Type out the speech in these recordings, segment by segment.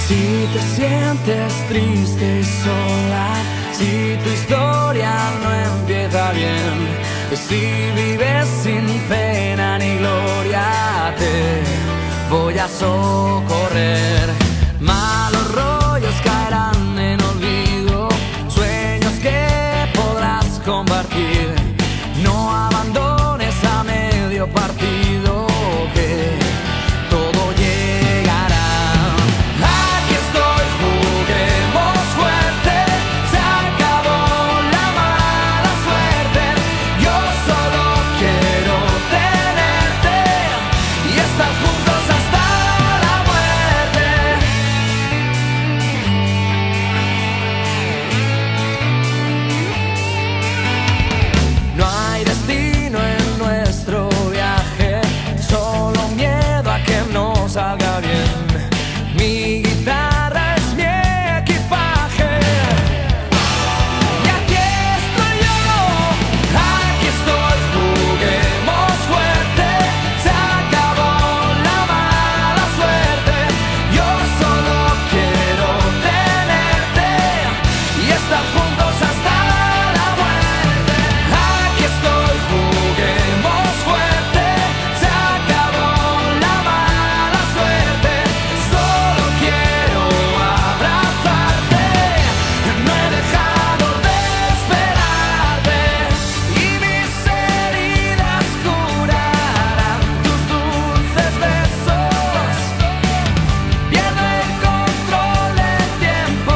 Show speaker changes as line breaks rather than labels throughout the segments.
Si te sientes triste y sola, si tu historia no empieza bien, si vives sin pena ni gloria, te voy a socorrer. Malos rollos caerán en olvido, sueños que podrás compartir. No abandones a medio partido, que todo llegará. Aquí estoy, juguemos fuerte, se acabó la mala suerte. Yo solo quiero tenerte y estar juntos hasta la muerte. No hay destino en nuestro viaje, solo miedo a que no salga bien. Mi guitarra es mi equipaje y aquí estoy yo, aquí estoy, juguemos fuerte, se acabó la mala suerte. Yo solo quiero tenerte y estar juntos hasta la muerte. Aquí estoy, juguemos fuerte, se acabó la mala suerte. Solo quiero abrazarte, no he dejado de esperarte y mis heridas curarán tus dulces besos. Pierdo el control del tiempo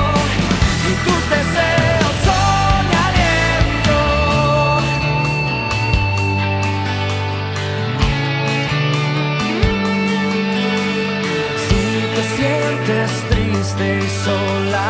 y tus deseos son mi aliento. Si te sientes triste y sola,